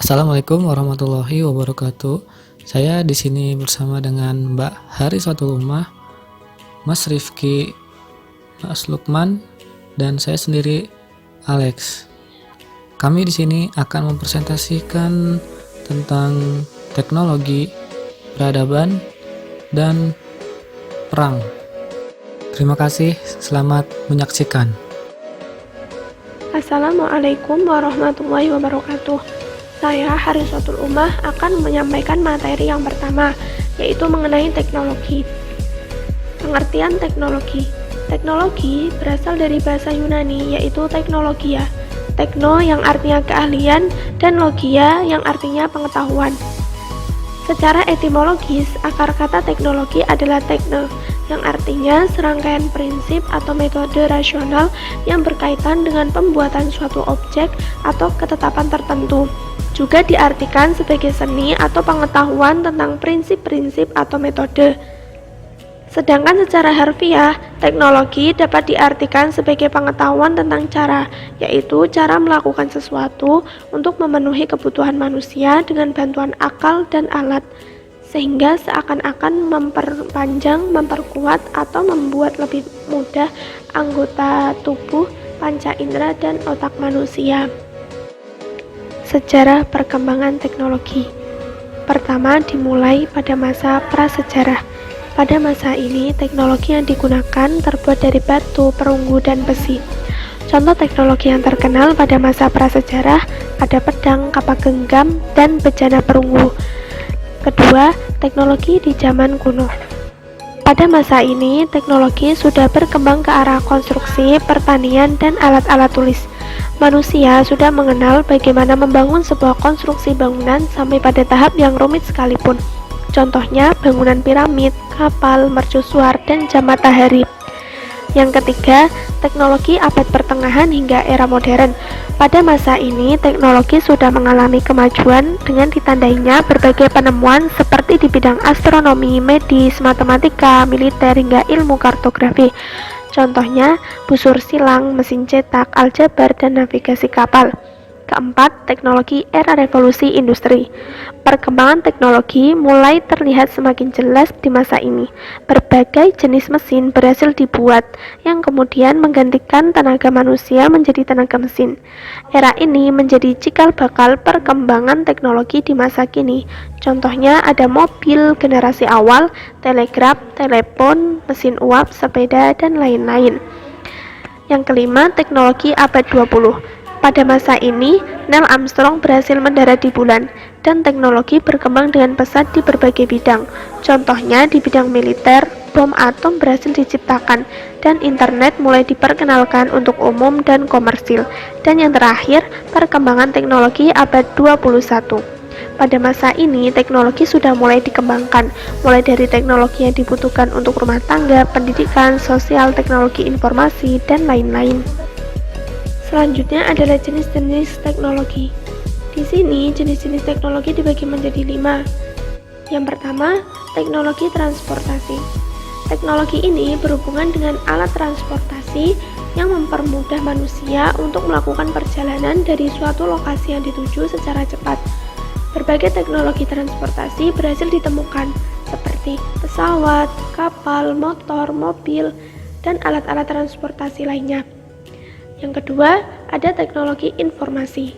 Assalamualaikum warahmatullahi wabarakatuh. Saya di sini bersama dengan Mbak Harisatul Ummah, Mas Rifki, Mas Lukman, dan saya sendiri Alex. Kami di sini akan mempresentasikan tentang teknologi, peradaban, dan perang. Terima kasih, selamat menyaksikan. Assalamualaikum warahmatullahi wabarakatuh. Saya Harisatul Ummah akan menyampaikan materi yang pertama, yaitu mengenai teknologi. Pengertian teknologi. Teknologi berasal dari bahasa Yunani, yaitu teknologia. Tekno yang artinya keahlian dan logia yang artinya pengetahuan. Secara etimologis, akar kata teknologi adalah tekne, yang artinya serangkaian prinsip atau metode rasional yang berkaitan dengan pembuatan suatu objek atau ketetapan tertentu. Juga diartikan sebagai seni atau pengetahuan tentang prinsip-prinsip atau metode. Sedangkan secara harfiah, teknologi dapat diartikan sebagai pengetahuan tentang cara, yaitu cara melakukan sesuatu untuk memenuhi kebutuhan manusia dengan bantuan akal dan alat, sehingga seakan-akan memperpanjang, memperkuat, atau membuat lebih mudah anggota tubuh, panca indera, dan otak manusia. Sejarah perkembangan teknologi. Pertama dimulai pada masa prasejarah. Pada masa ini, teknologi yang digunakan terbuat dari batu, perunggu, dan besi. Contoh teknologi yang terkenal pada masa prasejarah ada pedang, kapak genggam, dan bejana perunggu. Kedua, teknologi di zaman kuno. Pada masa ini, teknologi sudah berkembang ke arah konstruksi, pertanian, dan alat-alat tulis. Manusia sudah mengenal bagaimana membangun sebuah konstruksi bangunan sampai pada tahap yang rumit sekalipun. Contohnya bangunan piramid, kapal, mercusuar, dan jam matahari. Yang ketiga, teknologi abad pertengahan hingga era modern. Pada masa ini, teknologi sudah mengalami kemajuan dengan ditandainya berbagai penemuan seperti di bidang astronomi, medis, matematika, militer, hingga ilmu kartografi. Contohnya, busur silang, mesin cetak, aljabar, dan navigasi kapal. Keempat, teknologi era revolusi industri. Perkembangan teknologi mulai terlihat semakin jelas di masa ini. Berbagai jenis mesin berhasil dibuat, yang kemudian menggantikan tenaga manusia menjadi tenaga mesin. Era ini menjadi cikal bakal perkembangan teknologi di masa kini. Contohnya ada mobil generasi awal, telegraf, telepon, mesin uap, sepeda, dan lain-lain. Yang kelima, teknologi abad 20. Pada masa ini, Neil Armstrong berhasil mendarat di bulan, dan teknologi berkembang dengan pesat di berbagai bidang. Contohnya di bidang militer, bom atom berhasil diciptakan, dan internet mulai diperkenalkan untuk umum dan komersil. Dan yang terakhir, perkembangan teknologi abad 21. Pada masa ini, teknologi sudah mulai dikembangkan, mulai dari teknologi yang dibutuhkan untuk rumah tangga, pendidikan, sosial, teknologi informasi, dan lain-lain. Selanjutnya adalah jenis-jenis teknologi. Di sini, jenis-jenis teknologi dibagi menjadi 5. Yang pertama, teknologi transportasi. Teknologi ini berhubungan dengan alat transportasi yang mempermudah manusia untuk melakukan perjalanan dari suatu lokasi yang dituju secara cepat. Berbagai teknologi transportasi berhasil ditemukan, seperti pesawat, kapal, motor, mobil, dan alat-alat transportasi lainnya. Yang kedua, ada teknologi informasi.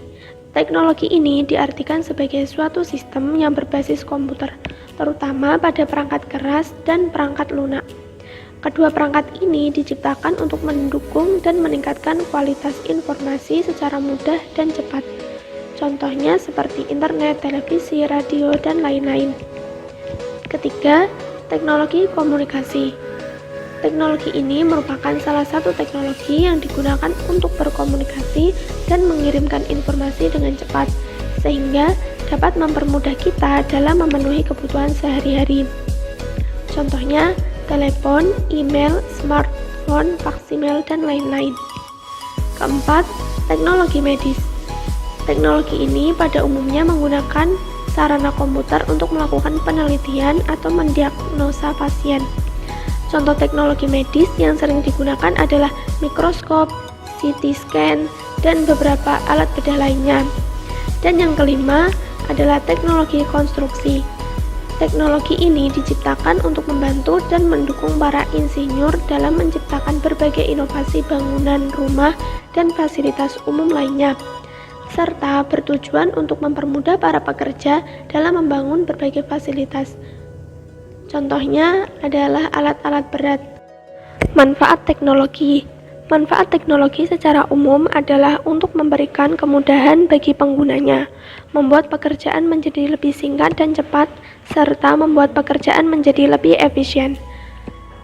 Teknologi ini diartikan sebagai suatu sistem yang berbasis komputer, terutama pada perangkat keras dan perangkat lunak. Kedua perangkat ini diciptakan untuk mendukung dan meningkatkan kualitas informasi secara mudah dan cepat. Contohnya seperti internet, televisi, radio, dan lain-lain. Ketiga, teknologi komunikasi. Teknologi ini merupakan salah satu teknologi yang digunakan untuk berkomunikasi dan mengirimkan informasi dengan cepat, sehingga dapat mempermudah kita dalam memenuhi kebutuhan sehari-hari. Contohnya, telepon, email, smartphone, faksimil, dan lain-lain. Keempat, teknologi medis. Teknologi ini pada umumnya menggunakan sarana komputer untuk melakukan penelitian atau mendiagnosa pasien. Contoh teknologi medis yang sering digunakan adalah mikroskop, CT scan, dan beberapa alat bedah lainnya. Dan yang kelima adalah teknologi konstruksi. Teknologi ini diciptakan untuk membantu dan mendukung para insinyur dalam menciptakan berbagai inovasi bangunan, rumah, dan fasilitas umum lainnya, serta bertujuan untuk mempermudah para pekerja dalam membangun berbagai fasilitas. Contohnya adalah alat-alat berat. Manfaat teknologi. Manfaat teknologi secara umum adalah untuk memberikan kemudahan bagi penggunanya, membuat pekerjaan menjadi lebih singkat dan cepat, serta membuat pekerjaan menjadi lebih efisien.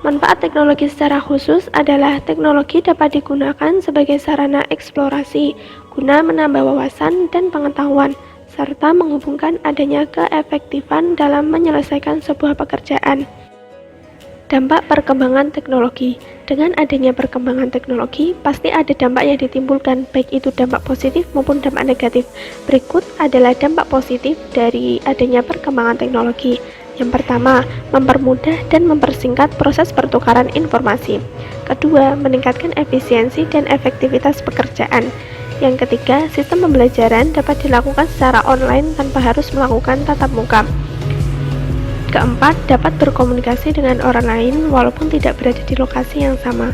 Manfaat teknologi secara khusus adalah teknologi dapat digunakan sebagai sarana eksplorasi, guna menambah wawasan dan pengetahuan, serta menghubungkan adanya keefektifan dalam menyelesaikan sebuah pekerjaan. Dampak perkembangan teknologi. Dengan adanya perkembangan teknologi, pasti ada dampak yang ditimbulkan, baik itu dampak positif maupun dampak negatif. Berikut adalah dampak positif dari adanya perkembangan teknologi. Yang pertama, mempermudah dan mempersingkat proses pertukaran informasi. Kedua, meningkatkan efisiensi dan efektivitas pekerjaan. Yang ketiga, sistem pembelajaran dapat dilakukan secara online tanpa harus melakukan tatap muka. Keempat, dapat berkomunikasi dengan orang lain walaupun tidak berada di lokasi yang sama.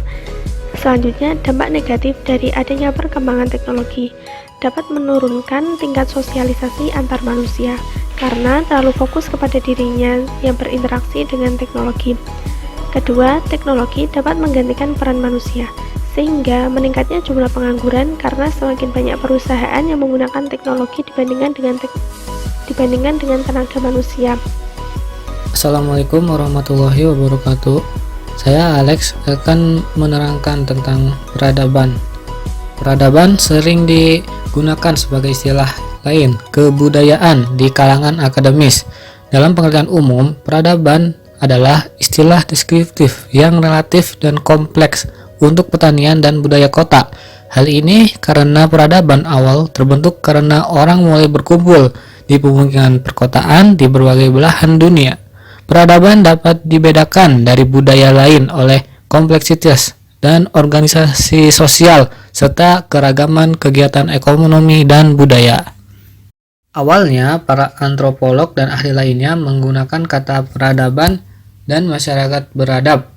Selanjutnya, dampak negatif dari adanya perkembangan teknologi dapat menurunkan tingkat sosialisasi antar manusia karena terlalu fokus kepada dirinya yang berinteraksi dengan teknologi. Kedua, teknologi dapat menggantikan peran manusia, sehingga meningkatnya jumlah pengangguran karena semakin banyak perusahaan yang menggunakan teknologi dibandingkan dengan tenaga manusia. Assalamualaikum warahmatullahi wabarakatuh. Saya Alex akan menerangkan tentang peradaban. Peradaban sering digunakan sebagai istilah lain kebudayaan di kalangan akademis. Dalam pengertian umum, peradaban adalah istilah deskriptif yang relatif dan kompleks untuk pertanian dan budaya kota. Hal ini karena peradaban awal terbentuk karena orang mulai berkumpul di pemukiman perkotaan di berbagai belahan dunia. Peradaban dapat dibedakan dari budaya lain oleh kompleksitas dan organisasi sosial serta keragaman kegiatan ekonomi dan budaya. Awalnya, para antropolog dan ahli lainnya menggunakan kata peradaban dan masyarakat beradab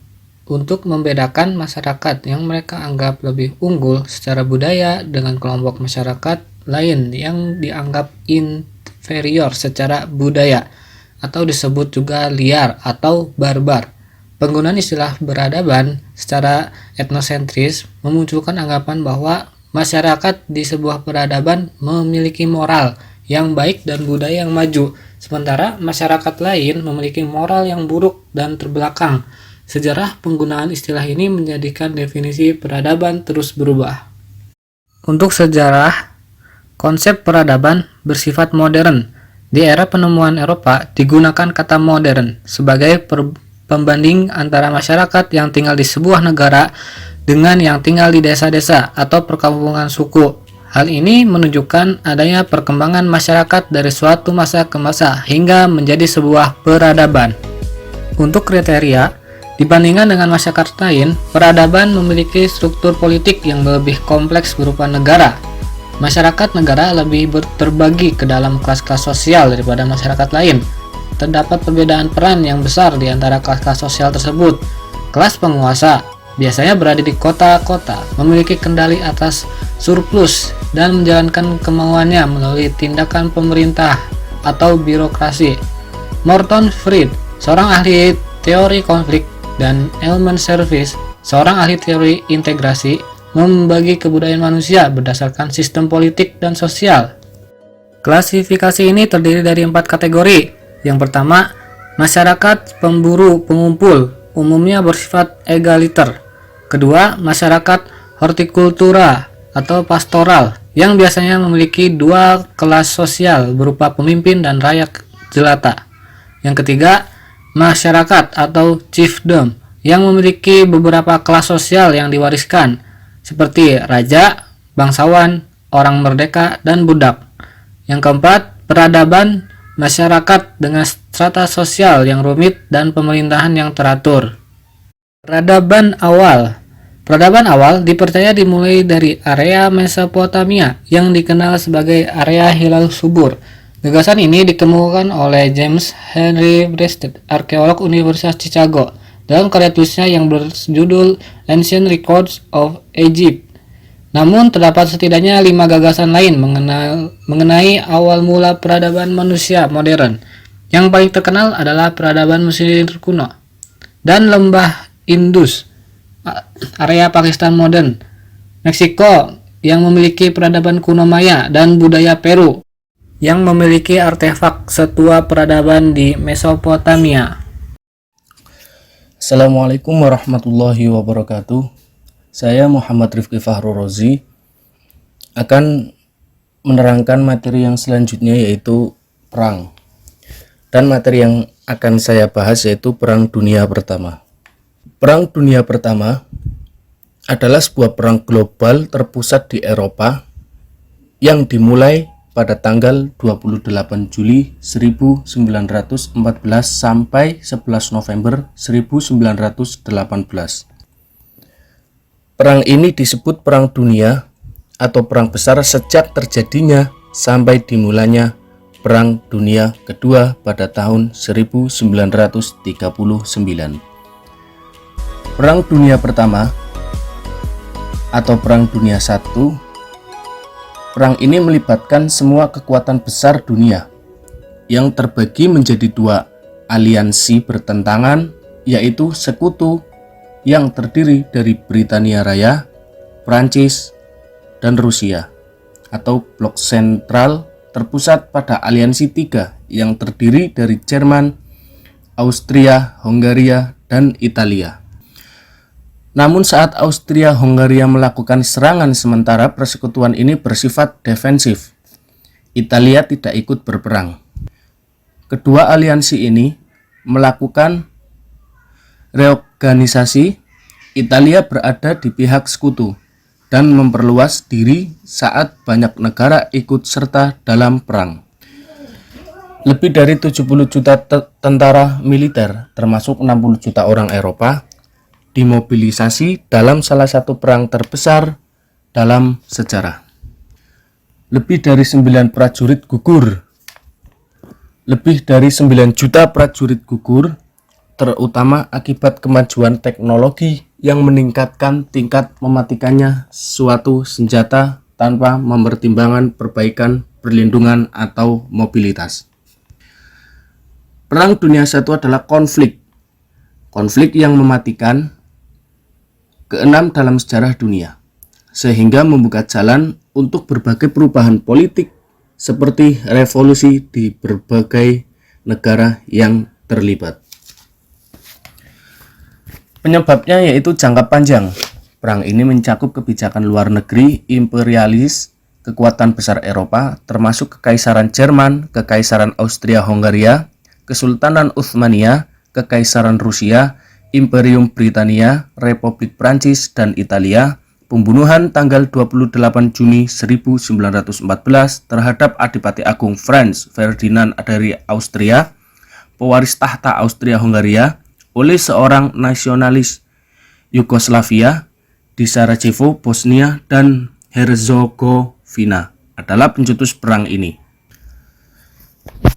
untuk membedakan masyarakat yang mereka anggap lebih unggul secara budaya dengan kelompok masyarakat lain yang dianggap inferior secara budaya, atau disebut juga liar atau barbar. Penggunaan istilah beradaban secara etnosentris memunculkan anggapan bahwa masyarakat di sebuah peradaban memiliki moral yang baik dan budaya yang maju, sementara masyarakat lain memiliki moral yang buruk dan terbelakang. Sejarah penggunaan istilah ini menjadikan definisi peradaban terus berubah. Untuk sejarah, konsep peradaban bersifat modern. Di era penemuan Eropa, digunakan kata modern sebagai pembanding antara masyarakat yang tinggal di sebuah negara dengan yang tinggal di desa-desa atau perkampungan suku. Hal ini menunjukkan adanya perkembangan masyarakat dari suatu masa ke masa hingga menjadi sebuah peradaban. Untuk kriteria, dibandingkan dengan masyarakat lain, peradaban memiliki struktur politik yang lebih kompleks berupa negara. Masyarakat negara lebih terbagi ke dalam kelas-kelas sosial daripada masyarakat lain. Terdapat perbedaan peran yang besar di antara kelas-kelas sosial tersebut. Kelas penguasa biasanya berada di kota-kota, memiliki kendali atas surplus dan menjalankan kemauannya melalui tindakan pemerintah atau birokrasi. Morton Fried, seorang ahli teori konflik, dan Elman Service, seorang ahli teori integrasi, membagi kebudayaan manusia berdasarkan sistem politik dan sosial. Klasifikasi ini terdiri dari 4 kategori. Yang pertama, masyarakat pemburu pengumpul, umumnya bersifat egaliter. Kedua, masyarakat hortikultura atau pastoral, yang biasanya memiliki 2 kelas sosial berupa pemimpin dan rakyat jelata. Yang ketiga, masyarakat atau chiefdom, yang memiliki beberapa kelas sosial yang diwariskan, seperti raja, bangsawan, orang merdeka, dan budak. Yang keempat, peradaban masyarakat dengan strata sosial yang rumit dan pemerintahan yang teratur. Peradaban awal. Peradaban awal dipercaya dimulai dari area Mesopotamia yang dikenal sebagai area hilal subur. Gagasan ini dikemukakan oleh James Henry Breasted, arkeolog Universitas Chicago, dalam karya tulisnya yang berjudul Ancient Records of Egypt. Namun terdapat setidaknya 5 gagasan lain mengenai awal mula peradaban manusia modern. Yang paling terkenal adalah peradaban Mesir kuno dan lembah Indus, area Pakistan modern, Meksiko yang memiliki peradaban kuno Maya, dan budaya Peru yang memiliki artefak setua peradaban di Mesopotamia. Assalamualaikum warahmatullahi wabarakatuh. Saya Muhammad Rifki Fahrul Rozi akan menerangkan materi yang selanjutnya, yaitu perang. Dan materi yang akan saya bahas yaitu Perang Dunia Pertama. Perang Dunia Pertama adalah sebuah perang global terpusat di Eropa yang dimulai pada tanggal 28 Juli 1914 sampai 11 November 1918. Perang ini disebut Perang Dunia atau Perang Besar sejak terjadinya sampai dimulainya Perang Dunia Kedua pada tahun 1939. Perang Dunia Pertama atau Perang Dunia I, perang ini melibatkan semua kekuatan besar dunia yang terbagi menjadi 2 aliansi bertentangan, yaitu Sekutu yang terdiri dari Britania Raya, Prancis, dan Rusia, atau Blok Sentral terpusat pada aliansi 3 yang terdiri dari Jerman, Austria, Hongaria, dan Italia. Namun saat Austria-Hongaria melakukan serangan sementara, persekutuan ini bersifat defensif. Italia tidak ikut berperang. Kedua aliansi ini melakukan reorganisasi. Italia berada di pihak sekutu dan memperluas diri saat banyak negara ikut serta dalam perang. Lebih dari 70 juta tentara militer, termasuk 60 juta orang Eropa, dimobilisasi dalam salah satu perang terbesar dalam sejarah. Lebih dari 9 prajurit gugur. Lebih dari 9 juta prajurit gugur, terutama akibat kemajuan teknologi yang meningkatkan tingkat mematikannya suatu senjata tanpa mempertimbangkan perbaikan perlindungan atau mobilitas. Perang Dunia I adalah konflik yang mematikan ke-6 dalam sejarah dunia, sehingga membuka jalan untuk berbagai perubahan politik seperti revolusi di berbagai negara yang terlibat. Penyebabnya yaitu jangka panjang. Perang ini mencakup kebijakan luar negeri imperialis kekuatan besar Eropa, termasuk Kekaisaran Jerman, Kekaisaran Austria-Hongaria, Kesultanan Utsmania, Kekaisaran Rusia, Imperium Britania, Republik Prancis, dan Italia, pembunuhan tanggal 28 Juni 1914 terhadap Adipati Agung Franz Ferdinand dari Austria, pewaris tahta Austria-Hongaria, oleh seorang nasionalis Yugoslavia di Sarajevo, Bosnia, dan Herzegovina adalah pencetus perang ini.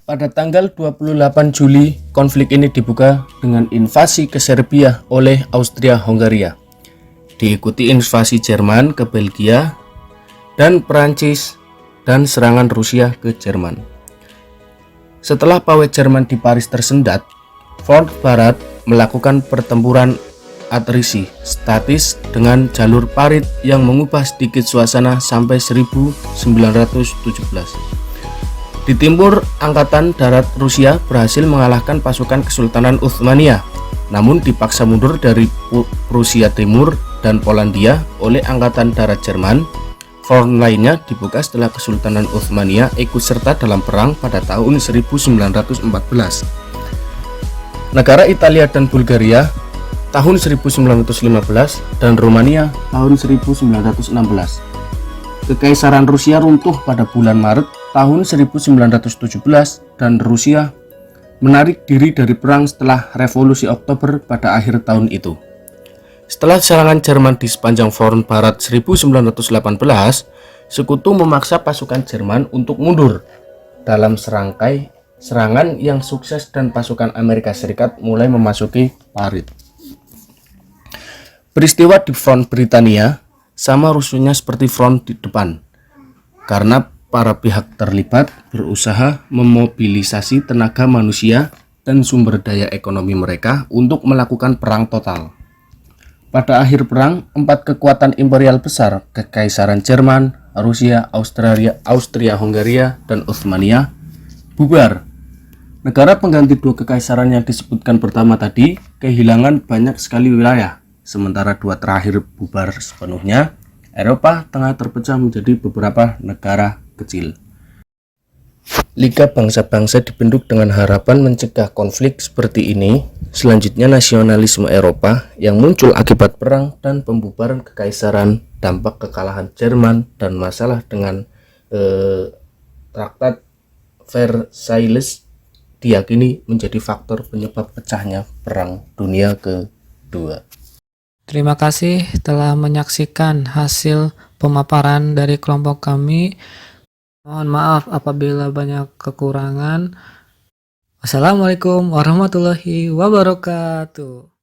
Pada tanggal 28 Juli, konflik ini dibuka dengan invasi ke Serbia oleh Austria-Hongaria, diikuti invasi Jerman ke Belgia dan Perancis, dan serangan Rusia ke Jerman. Setelah pawai Jerman di Paris tersendat, front Barat melakukan pertempuran atrisi statis dengan jalur parit yang mengubah sedikit suasana sampai 1917. Di timur, Angkatan Darat Rusia berhasil mengalahkan pasukan Kesultanan Utsmania, namun dipaksa mundur dari Prusia Timur dan Polandia oleh Angkatan Darat Jerman. Front lainnya dibuka setelah Kesultanan Utsmania ikut serta dalam perang pada tahun 1914. Negara Italia dan Bulgaria tahun 1915 dan Romania tahun 1916. Kekaisaran Rusia runtuh pada bulan Maret tahun 1917 dan Rusia menarik diri dari perang setelah Revolusi Oktober pada akhir tahun itu. Setelah serangan Jerman di sepanjang front barat 1918, Sekutu memaksa pasukan Jerman untuk mundur dalam serangkai serangan yang sukses dan pasukan Amerika Serikat mulai memasuki Parit. Peristiwa di front Britania sama rusuhnya seperti front di depan, karena para pihak terlibat berusaha memobilisasi tenaga manusia dan sumber daya ekonomi mereka untuk melakukan perang total. Pada akhir perang, 4 kekuatan imperial besar, Kekaisaran Jerman, Rusia, Austria-Hungaria, dan Utsmania, bubar. Negara pengganti 2 kekaisaran yang disebutkan pertama tadi kehilangan banyak sekali wilayah, sementara 2 terakhir bubar sepenuhnya. Eropa Tengah terpecah menjadi beberapa negara kecil. Liga Bangsa-Bangsa dibentuk dengan harapan mencegah konflik seperti ini. Selanjutnya, nasionalisme Eropa yang muncul akibat perang dan pembubaran kekaisaran, dampak kekalahan Jerman, dan masalah dengan Traktat Versailles diyakini menjadi faktor penyebab pecahnya Perang Dunia Kedua. Terima kasih telah menyaksikan hasil pemaparan dari kelompok kami. Mohon maaf apabila banyak kekurangan. Wassalamualaikum warahmatullahi wabarakatuh.